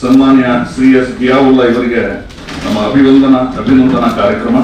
ಸನ್ಮಾನ್ಯ ಶ್ರೀ ಎಸ್ ಜಿಯಾವುಲ್ಲಾ ಇವರಿಗೆ ನಮ್ಮ ಅಭಿನಂದನಾ ಕಾರ್ಯಕ್ರಮ.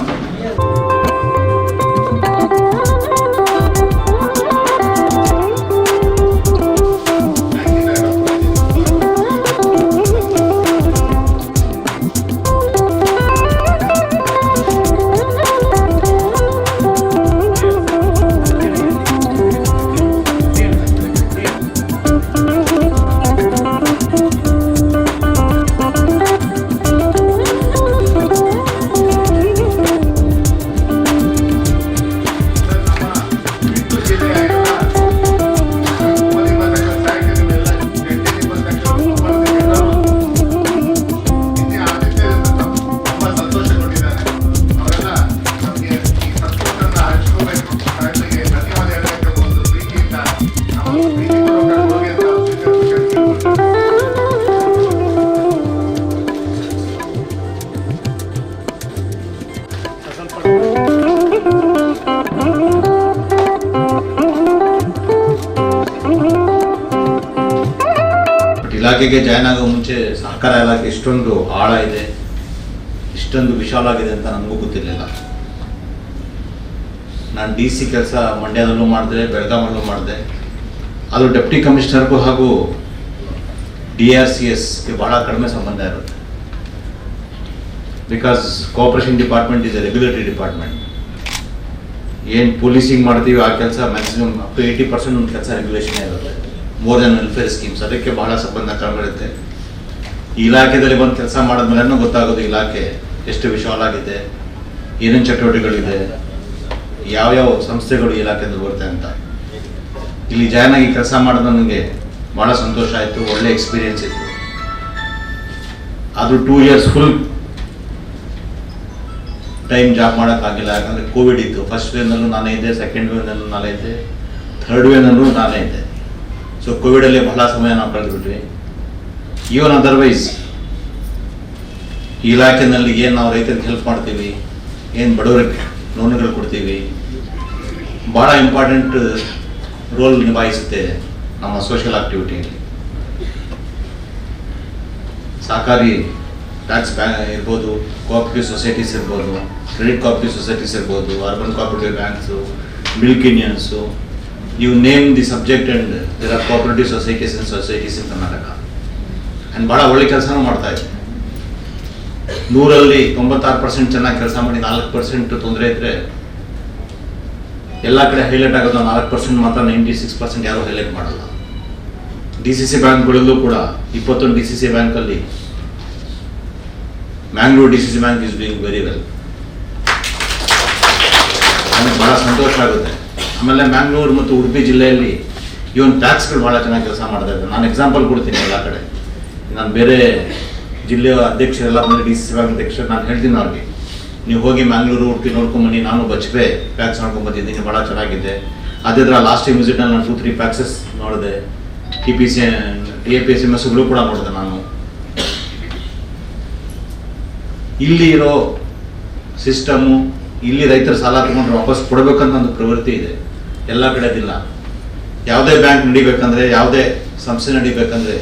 ಇಲಾಖೆಗೆ ಜಾಯ್ನ್ ಆಗೋ ಮುಂಚೆ ಸಹಕಾರ ಇಲಾಖೆ ಇಷ್ಟೊಂದು ಆಳ ಇದೆ, ಇಷ್ಟೊಂದು ವಿಶಾಲ ಆಗಿದೆ ಅಂತ ನನಗೂ ಗೊತ್ತಿರಲಿಲ್ಲ. ನಾನು DC ಕೆಲಸ ಮಂಡ್ಯದಲ್ಲೂ ಮಾಡಿದೆ, ಬೆಳಗಾಮಲ್ಲೂ ಮಾಡಿದೆ. ಅದು ಡೆಪ್ಟಿ ಕಮಿಷನರ್ಗೂ ಹಾಗೂ DRCSಗೆ ಬಹಳ ಕಡಿಮೆ ಸಂಬಂಧ ಇರುತ್ತೆ. Because cooperation department is A regulatory department. ಏನು ಪೊಲೀಸಿಂಗ್ ಮಾಡ್ತೀವಿ ಆ ಕೆಲಸ ಮ್ಯಾಕ್ಸಿಮಮ್ ಅಪ್ ಟು 80% ಒಂದು ಕೆಲಸ ರೆಗ್ಯುಲೇಷನ್ ಇರುತ್ತೆ, ಮೋರ್ ದೆನ್ ವೆಲ್ಫೇರ್ ಸ್ಕೀಮ್ಸ್. ಅದಕ್ಕೆ ಬಹಳ ಸಂಬಂಧ ಕಡಿಮೆ ಇರುತ್ತೆ. ಈ ಇಲಾಖೆಯಲ್ಲಿ ಬಂದು ಕೆಲಸ ಮಾಡಿದ್ಮೇಲೆ ಗೊತ್ತಾಗೋದು ಇಲಾಖೆ ಎಷ್ಟು ವಿಶಾಲ ಆಗಿದೆ, ಏನೇನು ಚಟುವಟಿಕೆಗಳಿದೆ, ಯಾವ್ಯಾವ ಸಂಸ್ಥೆಗಳು ಇಲಾಖೆಯಲ್ಲಿ ಬರುತ್ತೆ ಅಂತ. ಇಲ್ಲಿ ಜಾಯ್ನ್ ಆಗಿ ಕೆಲಸ ಮಾಡೋದು ನನಗೆ ಭಾಳ ಸಂತೋಷ ಆಯಿತು, ಒಳ್ಳೆ ಎಕ್ಸ್ಪೀರಿಯನ್ಸ್ ಇತ್ತು. ಅದು 2 years ಫುಲ್ ಟೈಮ್ ಜಾಬ್ ಮಾಡೋಕ್ಕಾಗಿಲ್ಲ, ಯಾಕಂದರೆ ಕೋವಿಡ್ ಇತ್ತು. ಫಸ್ಟ್ ವೇನಲ್ಲೂ ನಾನೇ ಇದ್ದೆ, ಸೆಕೆಂಡ್ ವೇನಲ್ಲೂ ನಾನೇ ಇದ್ದೆ, ಥರ್ಡ್ ವೇನಲ್ಲೂ ನಾನೇ ಇದ್ದೆ. ಸೊ ಕೋವಿಡಲ್ಲಿ ಬಹಳ ಸಮಯ ನಾವು ಕಳೆದುಬಿಟ್ವಿ. ಈವನ್ ಅದರ್ವೈಸ್ ಈ ಇಲಾಖೆಯಲ್ಲಿ ಏನು ನಾವು ರೈತರಿಗೆ ಹೆಲ್ಪ್ ಮಾಡ್ತೀವಿ, ಏನು ಬಡವರಿಗೆ ಲೋನ್ಗಳು ಕೊಡ್ತೀವಿ, ಭಾಳ ಇಂಪಾರ್ಟೆಂಟ್ ರೋಲ್ ನಿಭಾಯಿಸುತ್ತೆ ನಮ್ಮ ಸೋಷಿಯಲ್ ಆಕ್ಟಿವಿಟಿಯಲ್ಲಿ. ಸಹಕಾರಿ ಟ್ಯಾಕ್ಸ್ ಇರ್ಬೋದು, ಕೋಆಪರೇಟಿವ್ ಸೊಸೈಟೀಸ್ ಇರ್ಬೋದು, ಕ್ರೆಡಿಟ್ ಕೋಆಪರೇಟಿವ್ ಸೊಸೈಟೀಸ್ ಇರ್ಬೋದು, urban cooperative banks, milk unions, you name the subject and there are cooperative societies in Karnataka. And ಭಾಳ ಒಳ್ಳೆ ಕೆಲಸನೂ ಮಾಡ್ತಾ ಇದೆ. 100ರಲ್ಲಿ 96% ಚೆನ್ನಾಗಿ ಕೆಲಸ ಮಾಡಿ 4% ತೊಂದರೆ ಇದ್ದರೆ ಎಲ್ಲ ಕಡೆ ಹೈಲೈಟ್ ಆಗೋದು 4% ಮಾತ್ರ, 96% ಯಾರೂ ಹೈಲೈಟ್ ಮಾಡಲ್ಲ. DCC ಬ್ಯಾಂಕ್ಗಳಲ್ಲೂ ಕೂಡ 21 DCC ಬ್ಯಾಂಕಲ್ಲಿ Mangalore DCC bank is doing very well. ನನಗೆ ಭಾಳ ಸಂತೋಷ ಆಗುತ್ತೆ. ಆಮೇಲೆ ಮ್ಯಾಂಗ್ಳೂರು ಮತ್ತು ಉಡುಪಿ ಜಿಲ್ಲೆಯಲ್ಲಿ ಇವನ್ ಟ್ಯಾಕ್ಸ್ಗಳು ಭಾಳ ಚೆನ್ನಾಗಿ ಕೆಲಸ ಮಾಡ್ತಾ ಇದ್ದಾರೆ. ನಾನು ಎಕ್ಸಾಂಪಲ್ ಕೊಡ್ತೀನಿ. ಎಲ್ಲ ಕಡೆ ನಾನು ಬೇರೆ ಜಿಲ್ಲೆಯ ಅಧ್ಯಕ್ಷರೆಲ್ಲ ಬಂದರೆ DCC ಬ್ಯಾಂಕ್ ಅಧ್ಯಕ್ಷರು ನಾನು ಹೇಳ್ತೀನಿ ಅವ್ರಿಗೆ, ನೀವು ಹೋಗಿ ಮ್ಯಾಂಗ್ಳೂರು ಉಡುಪಿ ನೋಡ್ಕೊಂಬನ್ನಿ. ನಾನು ಬಜ್ಪೆ ಪ್ಯಾಕ್ಸ್ ನೋಡ್ಕೊಂಬಂದಿದ್ದೀನಿ, ಭಾಳ ಚೆನ್ನಾಗಿದೆ. ಅದೇ ಥರ ಲಾಸ್ಟ್ ಟೈಮ್ ವಿಸಿಟ್ನಲ್ಲಿ ನಾನು 2-3 ಪ್ಯಾಕ್ಸಸ್ ನೋಡಿದೆ. TAPSMSಗಳು ಕೂಡ ನೋಡಿದೆ ನಾನು. ಇಲ್ಲಿ ಇರೋ ಸಿಸ್ಟಮು, ಇಲ್ಲಿ ರೈತರ ಸಾಲ ತಗೊಂಡ್ರೆ ವಾಪಸ್ ಕೊಡಬೇಕಂತ ಒಂದು ಪ್ರವೃತ್ತಿ ಇದೆ, ಎಲ್ಲ ಕಡೆದಿಲ್ಲ. ಯಾವುದೇ ಬ್ಯಾಂಕ್ ನಡಿಬೇಕಂದ್ರೆ, ಯಾವುದೇ ಸಂಸ್ಥೆ ನಡಿಬೇಕಂದ್ರೆ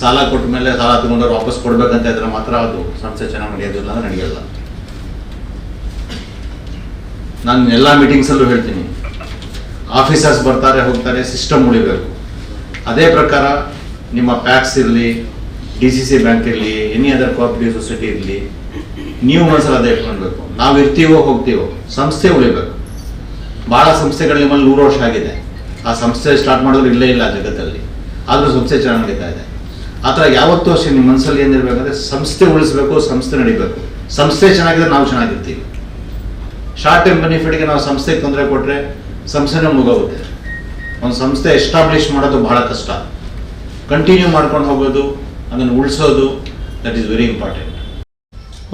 ಸಾಲ ಕೊಟ್ಟ ಮೇಲೆ ಸಾಲ ತಗೊಂಡವ್ರು ವಾಪಸ್ ಕೊಡ್ಬೇಕಂತ ಇದ್ರೆ ಮಾತ್ರ ಅದು ಸಂಸ್ಥೆ ಚೆನ್ನಾಗಿ ನಡೆಯೋದಿಲ್ಲ, ಅಂದ್ರೆ ನಡೆಯಲ್ಲ. ನಾನು ಎಲ್ಲ ಮೀಟಿಂಗ್ಸಲ್ಲೂ ಹೇಳ್ತೀನಿ, ಆಫೀಸರ್ಸ್ ಬರ್ತಾರೆ ಹೋಗ್ತಾರೆ, ಸಿಸ್ಟಮ್ ಉಳಿಬೇಕು. ಅದೇ ಪ್ರಕಾರ ನಿಮ್ಮ ಪ್ಯಾಕ್ಸ್ ಇರಲಿ, DCC ಬ್ಯಾಂಕ್ ಇರಲಿ, ಎನಿ ಅದರ್ ಕೋಆಪರೇಟಿವ್ ಸೊಸೈಟಿ ಇರಲಿ, ನೀವು ಒಂದ್ಸಲ ಅದೇ ಇಟ್ಕೊಳ್ಬೇಕು. ನಾವು ಇರ್ತೀವೋ ಹೋಗ್ತೀವೋ, ಸಂಸ್ಥೆ ಉಳಿಬೇಕು. ಭಾಳ ಸಂಸ್ಥೆಗಳು ನಿಮ್ಮಲ್ಲಿ 100 ವರ್ಷ ಆಗಿದೆ. ಆ ಸಂಸ್ಥೆ ಸ್ಟಾರ್ಟ್ ಮಾಡೋದು ಇಲ್ಲೇ ಇಲ್ಲ ಜಗತ್ತಲ್ಲಿ, ಆದರೂ ಸಂಸ್ಥೆ ಚೆನ್ನಾಗಿ ನಡೀತಾ ಇದೆ. ಆ ಥರ ಯಾವತ್ತೂ ಅಷ್ಟೇ ನಿಮ್ಮ ಮನಸ್ಸಲ್ಲಿ ಏನಿರಬೇಕಂದ್ರೆ ಸಂಸ್ಥೆ ಉಳಿಸ್ಬೇಕು, ಸಂಸ್ಥೆ ನಡಿಬೇಕು. ಸಂಸ್ಥೆ ಚೆನ್ನಾಗಿದ್ರೆ ನಾವು ಚೆನ್ನಾಗಿರ್ತೀವಿ. ಶಾರ್ಟ್ ಟೈಮ್ ಬೆನಿಫಿಟ್ಗೆ ನಾವು ಸಂಸ್ಥೆಗೆ ತೊಂದರೆ ಕೊಟ್ಟರೆ ಸಂಸ್ಥೆನೇ ಮುಗೋಗುತ್ತೆ. ಒಂದು ಸಂಸ್ಥೆ ಎಸ್ಟಾಬ್ಲಿಷ್ ಮಾಡೋದು ಬಹಳ ಕಷ್ಟ. ಕಂಟಿನ್ಯೂ ಮಾಡ್ಕೊಂಡು ಹೋಗೋದು, ಅದನ್ನು ಉಳಿಸೋದು, ದಟ್ ಈಸ್ ವೆರಿ ಇಂಪಾರ್ಟೆಂಟ್.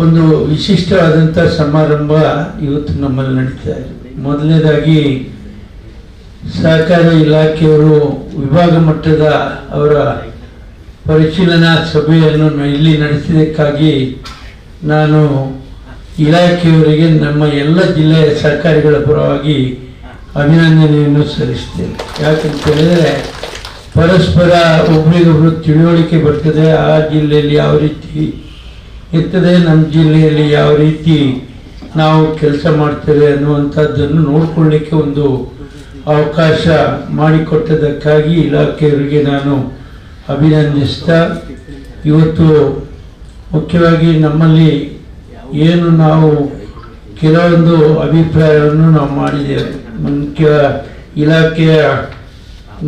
ಒಂದು ವಿಶಿಷ್ಟವಾದಂಥ ಸಮಾರಂಭ ಇವತ್ತು ನಮ್ಮಲ್ಲಿ ನಡೀತಾ ಇದೆ. ಮೊದಲನೇದಾಗಿ ಸಹಕಾರ ಇಲಾಖೆಯವರು ವಿಭಾಗ ಮಟ್ಟದ ಅವರ ಪರಿಶೀಲನಾ ಸಭೆಯನ್ನು ಇಲ್ಲಿ ನಡೆಸಿದ್ದಕ್ಕಾಗಿ ನಾನು ಇಲಾಖೆಯವರಿಗೆ ನಮ್ಮ ಎಲ್ಲ ಜಿಲ್ಲೆಯ ಸಹಕಾರಿಗಳ ಪರವಾಗಿ ಅಭಿನಂದನೆಯನ್ನು ಸಲ್ಲಿಸ್ತೇನೆ. ಯಾಕಂತ ಹೇಳಿದರೆ ಪರಸ್ಪರ ಒಬ್ರಿಗೊಬ್ರು ತಿಳುವಳಿಕೆ ಬರ್ತದೆ. ಆ ಜಿಲ್ಲೆಯಲ್ಲಿ ಯಾವ ರೀತಿ ಇರ್ತದೆ, ನಮ್ಮ ಜಿಲ್ಲೆಯಲ್ಲಿ ಯಾವ ರೀತಿ ನಾವು ಕೆಲಸ ಮಾಡ್ತೇವೆ ಅನ್ನುವಂಥದ್ದನ್ನು ನೋಡ್ಕೊಳ್ಳಿಕ್ಕೆ ಒಂದು ಅವಕಾಶ ಮಾಡಿಕೊಟ್ಟದಕ್ಕಾಗಿ ಇಲಾಖೆಯವರಿಗೆ ನಾನು ಅಭಿನಂದಿಸ್ತಾ, ಇವತ್ತು ಮುಖ್ಯವಾಗಿ ನಮ್ಮಲ್ಲಿ ಏನು ನಾವು ಕೆಲವೊಂದು ಅಭಿಪ್ರಾಯವನ್ನು ನಾವು ಮಾಡಿದ್ದೇವೆ, ಮುಖ್ಯ ಇಲಾಖೆಯ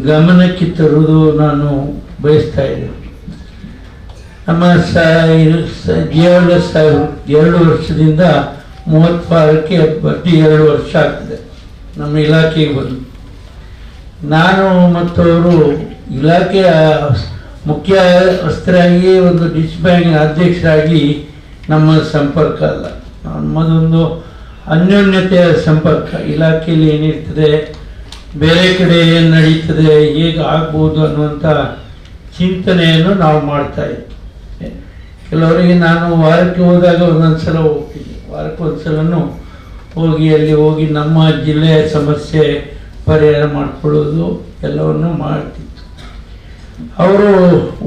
ಗಮನಕ್ಕೆ ತರುವುದು ನಾನು ಬಯಸ್ತಾ ಇದ್ದೇನೆ. ನಮ್ಮ ಜೀವನ 2 ವರ್ಷದಿಂದ 36ಕ್ಕೆ ಬಡ್ಡಿ 2 ವರ್ಷ ಆಗ್ತದೆ ನಮ್ಮ ಇಲಾಖೆಗೆ ಬಂದು. ನಾನು ಮತ್ತು ಅವರು ಇಲಾಖೆಯ ಮುಖ್ಯ ವಸ್ತರಾಗಿ ಒಂದು ಡಿಸ್ ಬ್ಯಾಂಕ್ ಅಧ್ಯಕ್ಷರಾಗಿ ನಮ್ಮ ಸಂಪರ್ಕ ಅಲ್ಲ, ನಮ್ಮದೊಂದು ಅನ್ಯೋನ್ಯತೆಯ ಸಂಪರ್ಕ. ಇಲಾಖೆಯಲ್ಲಿ ಏನಿರ್ತದೆ, ಬೇರೆ ಕಡೆ ಏನು ನಡೀತದೆ, ಹೇಗೆ ಆಗ್ಬೋದು ಅನ್ನುವಂಥ ಚಿಂತನೆಯನ್ನು ನಾವು ಮಾಡ್ತಾ ಇದ್ವಿ. ಕೆಲವರಿಗೆ ನಾನು ವಾರಕ್ಕೆ ಹೋದಾಗ ಒಂದೊಂದು ಸಲ ಹೋಗ್ತೀನಿ, ವಾರಕ್ಕೆ ಒಂದು ಸಲನೂ ಅಲ್ಲಿ ಹೋಗಿ ನಮ್ಮ ಜಿಲ್ಲೆಯ ಸಮಸ್ಯೆ ಪರಿಹಾರ ಮಾಡಿಕೊಳ್ಳೋದು ಎಲ್ಲವನ್ನು ಮಾಡ್ತಿತ್ತು. ಅವರು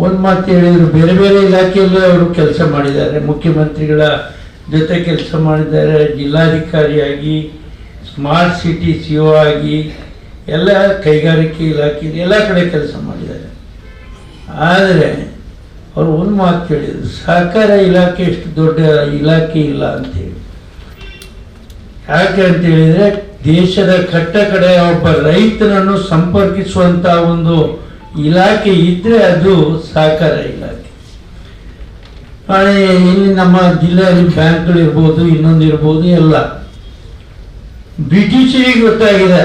ಒಂದು ಮಾತು ಹೇಳಿದರು, ಬೇರೆ ಬೇರೆ ಇಲಾಖೆಯಲ್ಲೂ ಅವರು ಕೆಲಸ ಮಾಡಿದ್ದಾರೆ, ಮುಖ್ಯಮಂತ್ರಿಗಳ ಜೊತೆ ಕೆಲಸ ಮಾಡಿದ್ದಾರೆ, ಜಿಲ್ಲಾಧಿಕಾರಿಯಾಗಿ, ಸ್ಮಾರ್ಟ್ ಸಿಟಿ CO ಆಗಿ, ಎಲ್ಲ ಕೈಗಾರಿಕೆ ಇಲಾಖೆಯಲ್ಲಿ ಎಲ್ಲ ಕಡೆ ಕೆಲಸ ಮಾಡಿದ್ದಾರೆ. ಆದರೆ ಅವರು ಒಂದು ಮಾತು ಹೇಳಿದರು, ಸಹಕಾರ ಇಲಾಖೆ ಎಷ್ಟು ದೊಡ್ಡ ಇಲಾಖೆ ಇಲ್ಲ ಅಂತೇಳಿ. ಯಾಕೆ ಅಂತ ಹೇಳಿದರೆ, ದೇಶದ ಕಟ್ಟ ಕಡೆ ಒಬ್ಬ ರೈತನನ್ನು ಸಂಪರ್ಕಿಸುವಂಥ ಒಂದು ಇಲಾಖೆ ಇದ್ದರೆ ಅದು ಸಹಕಾರ ಇಲಾಖೆ. ಇಲ್ಲಿ ನಮ್ಮ ಜಿಲ್ಲೆಯಲ್ಲಿ ಬ್ಯಾಂಕ್ಗಳು ಇರ್ಬೋದು, ಇನ್ನೊಂದು ಇರ್ಬೋದು, ಎಲ್ಲ ಬ್ರಿಟಿಷರಿಗೆ ಗೊತ್ತಾಗಿದೆ.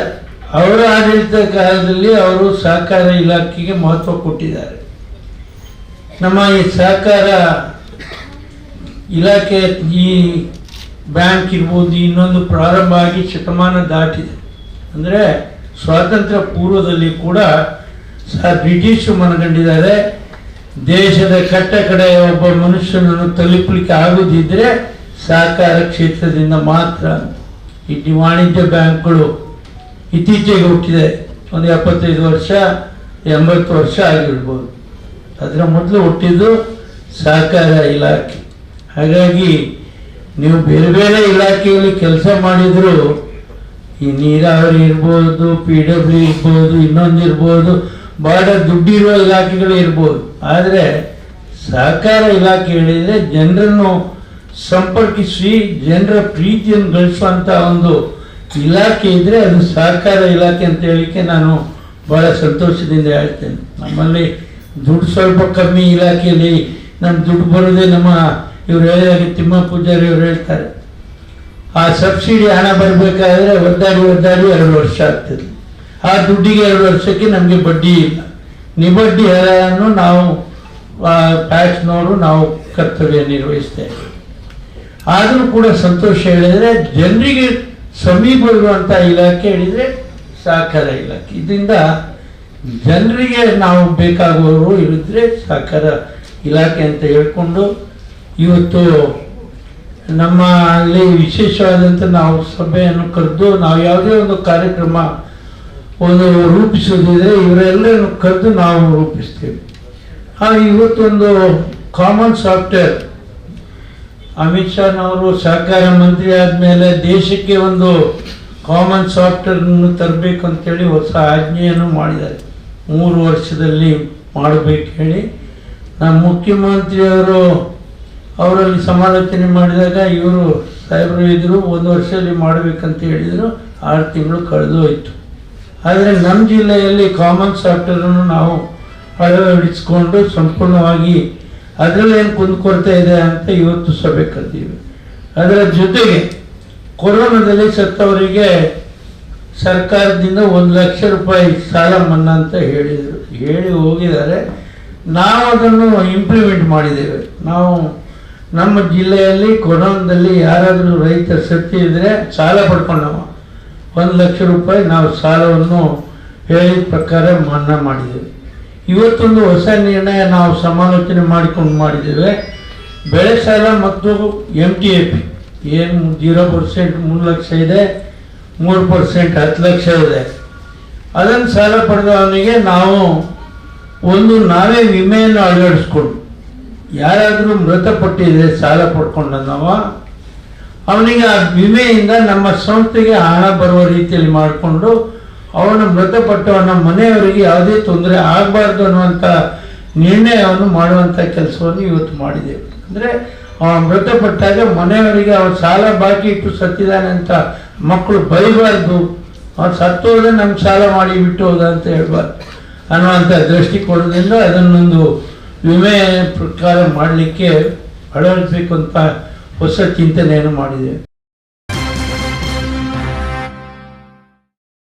ಅವರ ಆಡಳಿತ ಕಾಲದಲ್ಲಿ ಅವರು ಸಹಕಾರ ಇಲಾಖೆಗೆ ಮಹತ್ವ ಕೊಟ್ಟಿದ್ದಾರೆ. ನಮ್ಮ ಈ ಸಹಕಾರ ಇಲಾಖೆ, ಈ ಬ್ಯಾಂಕ್ ಇರ್ಬೋದು, ಇನ್ನೊಂದು ಪ್ರಾರಂಭ ಆಗಿ ಶತಮಾನ ದಾಟಿದೆ. ಅಂದರೆ ಸ್ವಾತಂತ್ರ್ಯ ಪೂರ್ವದಲ್ಲಿ ಕೂಡ ಬ್ರಿಟಿಷರು ಮನಗಂಡಿದ್ದಾರೆ, ದೇಶದ ಕಟ್ಟ ಕಡೆ ಒಬ್ಬ ಮನುಷ್ಯನನ್ನು ತಲುಪಲಿಕ್ಕೆ ಆಗುದಿದ್ರೆ ಸಹಕಾರ ಕ್ಷೇತ್ರದಿಂದ ಮಾತ್ರ. ಈ ವಾಣಿಜ್ಯ ಬ್ಯಾಂಕ್ಗಳು ಇತ್ತೀಚೆಗೆ ಹುಟ್ಟಿದೆ, ಒಂದು 75 ವರ್ಷ 80 ವರ್ಷ ಆಗಿರ್ಬೋದು. ಅದರ ಮೊದಲು ಹುಟ್ಟಿದ್ದು ಸಹಕಾರ ಇಲಾಖೆ. ಹಾಗಾಗಿ ನೀವು ಬೇರೆ ಬೇರೆ ಇಲಾಖೆಯಲ್ಲಿ ಕೆಲಸ ಮಾಡಿದ್ರು, ಈ ನೀರಾವರಿ ಇರ್ಬೋದು, PW ಇರ್ಬೋದು, ಇನ್ನೊಂದು ಇರ್ಬೋದು, ಬಹಳ ದುಡ್ಡಿರುವ ಇಲಾಖೆಗಳು ಇರ್ಬೋದು. ಆದರೆ ಸಹಕಾರ ಇಲಾಖೆ ಹೇಳಿದರೆ ಜನರನ್ನು ಸಂಪರ್ಕಿಸಿ ಜನರ ಪ್ರೀತಿಯನ್ನು ಗಳಿಸುವಂಥ ಒಂದು ಇಲಾಖೆ ಇದ್ದರೆ ಅದು ಸಹಕಾರ ಇಲಾಖೆ ಅಂತ ಹೇಳಿಕ್ಕೆ ನಾನು ಭಾಳ ಸಂತೋಷದಿಂದ ಹೇಳ್ತೇನೆ. ನಮ್ಮಲ್ಲಿ ದುಡ್ಡು ಸ್ವಲ್ಪ ಕಮ್ಮಿ ಇಲಾಖೆಯಲ್ಲಿ, ನಮ್ಮ ದುಡ್ಡು ಬರೋದೇ ನಮ್ಮ ಇವ್ರು ಹೇಳಿದಾಗೆ ತಿಮ್ಮ ಪೂಜಾರಿ ಅವರು ಹೇಳ್ತಾರೆ, ಆ ಸಬ್ಸಿಡಿ ಹಣ ಬರಬೇಕಾದ್ರೆ ಒದ್ದಾಡಿ 2 ವರ್ಷ ಆಗ್ತದೆ. ಆ ದುಡ್ಡಿಗೆ 2 ವರ್ಷಕ್ಕೆ ನಮಗೆ ಬಡ್ಡಿ ಇಲ್ಲ. ನಿಬಡ್ಡಿ ಹಣವನ್ನು ನಾವು ಟ್ಯಾಕ್ಸ್ನವರು ನಾವು ಕರ್ತವ್ಯ ನಿರ್ವಹಿಸ್ತೇವೆ. ಆದರೂ ಕೂಡ ಸಂತೋಷ ಹೇಳಿದರೆ, ಜನರಿಗೆ ಸಮೀಪ ಇರುವಂಥ ಇಲಾಖೆ ಹೇಳಿದರೆ ಸಹಕಾರ ಇಲಾಖೆ. ಇದರಿಂದ ಜನರಿಗೆ ನಾವು ಬೇಕಾಗುವವರು ಇರಿದ್ರೆ ಸಹಕಾರ ಇಲಾಖೆ ಅಂತ ಹೇಳ್ಕೊಂಡು, ಇವತ್ತು ನಮ್ಮ ಅಲ್ಲಿ ವಿಶೇಷವಾದಂಥ ನಾವು ಸಭೆಯನ್ನು ಕರೆದು, ನಾವು ಯಾವುದೇ ಒಂದು ಕಾರ್ಯಕ್ರಮ ಒಂದು ರೂಪಿಸೋದಿದ್ರೆ ಇವರೆಲ್ಲರನ್ನು ಕರೆದು ನಾವು ರೂಪಿಸ್ತೇವೆ. ಇವತ್ತೊಂದು ಕಾಮನ್ ಸಾಫ್ಟ್ವೇರ್, ಅಮಿತ್ ಶಾನವರು ಸಹಕಾರ ಮಂತ್ರಿ ಆದಮೇಲೆ ದೇಶಕ್ಕೆ ಒಂದು ಕಾಮನ್ ಸಾಫ್ಟ್ವೇರನ್ನು ತರಬೇಕು ಅಂತೇಳಿ ಹೊಸ ಆಜ್ಞೆಯನ್ನು ಮಾಡಿದ್ದಾರೆ. 3 ವರ್ಷದಲ್ಲಿ ಮಾಡಬೇಕು ಹೇಳಿ ನಮ್ಮ ಮುಖ್ಯಮಂತ್ರಿಯವರು ಅವರಲ್ಲಿ ಸಮಾಲೋಚನೆ ಮಾಡಿದಾಗ ಇವರು ಸಾಹೇಬರು ಇದ್ದರು, 1 ವರ್ಷದಲ್ಲಿ ಮಾಡಬೇಕಂತ ಹೇಳಿದರು. 6 ತಿಂಗಳು ಕಳೆದು ಹೋಯಿತು. ಆದರೆ ನಮ್ಮ ಜಿಲ್ಲೆಯಲ್ಲಿ ಕಾಮನ್ ಸಾಫ್ಟ್ವೇರನ್ನು ನಾವು ಅಳವಡಿಸಿಕೊಂಡು ಸಂಪೂರ್ಣವಾಗಿ ಅದರಲ್ಲೇನು ಕುಂದುಕೊರತೆ ಇದೆ ಅಂತ ಇವತ್ತು ಸಭೆ ಕರೆದಿವಿ. ಅದರ ಜೊತೆಗೆ ಕೊರೋನಾದಲ್ಲಿ ಸತ್ತವರಿಗೆ ಸರ್ಕಾರದಿಂದ 1 ಲಕ್ಷ ರೂಪಾಯಿ ಸಾಲ ಮನ್ನಾ ಅಂತ ಹೇಳಿ ಹೋಗಿದ್ದಾರೆ. ನಾವು ಅದನ್ನು ಇಂಪ್ಲಿಮೆಂಟ್ ಮಾಡಿದ್ದೇವೆ. ನಾವು ನಮ್ಮ ಜಿಲ್ಲೆಯಲ್ಲಿ ಕೊರೋನಾದಲ್ಲಿ ಯಾರಾದರೂ ರೈತ ಸತ್ತಿದ್ರೆ ಸಾಲ ಪಡ್ಕೊಂಡವ 1 ಲಕ್ಷ ರೂಪಾಯಿ ನಾವು ಸಾಲವನ್ನು ಹೇಳಿದ ಪ್ರಕಾರ ಮನ್ನಾ ಮಾಡಿದ್ದೇವೆ. ಇವತ್ತೊಂದು ಹೊಸ ನಿರ್ಣಯ ನಾವು ಸಮಾಲೋಚನೆ ಮಾಡಿದ್ದೇವೆ. ಬೆಳೆ ಸಾಲ ಮತ್ತು MTF ಏನು 0% 3 ಲಕ್ಷ ಇದೆ, 3% 10 ಲಕ್ಷ ಇದೆ. ಅದನ್ನು ಸಾಲ ಪಡೆದವನಿಗೆ ನಾವು ಒಂದು ನಾವೇ ವಿಮೆಯನ್ನು ಅಳವಡಿಸ್ಕೊಂಡು ಯಾರಾದರೂ ಮೃತಪಟ್ಟಿದ್ರೆ ಸಾಲ ಪಡ್ಕೊಂಡವ ಅವನಿಗೆ ಆ ವಿಮೆಯಿಂದ ನಮ್ಮ ಸಂಸ್ಥೆಗೆ ಹಣ ಬರುವ ರೀತಿಯಲ್ಲಿ ಮಾಡಿಕೊಂಡು ಅವನ ಮೃತಪಟ್ಟವನ ಮನೆಯವರಿಗೆ ಯಾವುದೇ ತೊಂದರೆ ಆಗಬಾರ್ದು ಅನ್ನುವಂಥ ನಿರ್ಣಯವನ್ನು ಮಾಡುವಂಥ ಕೆಲಸವನ್ನು ಇವತ್ತು ಮಾಡಿದ್ದೇವೆ. ಅಂದರೆ ಅವ ಮೃತಪಟ್ಟಾಗ ಮನೆಯವರಿಗೆ ಅವ್ರ ಸಾಲ ಬಾಕಿ ಇಟ್ಟು ಸತ್ತಿದ್ದಾನೆ ಅಂತ ಮಕ್ಕಳು ಬೈಬಾರ್ದು, ಅವ್ರು ಸತ್ತೋದ್ರೆ ನಮ್ಗೆ ಸಾಲ ಮಾಡಿ ಬಿಟ್ಟು ಹೋದ ಅಂತ ಹೇಳ್ಬಾರ್ದು ಅನ್ನುವಂಥ ದೃಷ್ಟಿಕೋನದಿಂದ ಅದನ್ನೊಂದು ವಿಮೆ ಪ್ರಕಾರ ಮಾಡಲಿಕ್ಕೆ ಅಳವಡಿಸಬೇಕು ಅಂತ ಹೊಸ ಚಿಂತನೆಯನ್ನು ಮಾಡಿದ್ದೇವೆ.